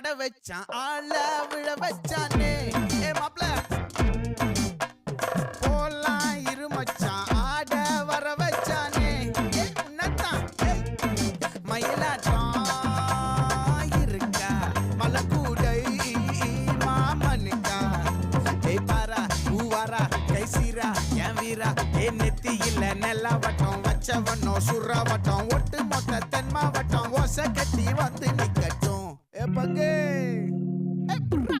ஆட வச்சான் ஆள விழ வச்சானே ஏ மாப்ள போலாம் இருமச்சான் ஆட வர வச்சானே உன்னத்தான் மயிலாட்டம் இருக்கா மலக்கூடை மாமனுக்கா ஏய் பாரா ஊவாரா கைசீரா என் வீரா ஏ நெத்தி இல்ல நெல்லாவட்டம் வச்சவட்டம் சுறாவட்டம் ஒட்டு மொத்த தென் மாவட்டம் ஓசை கட்டி வந்து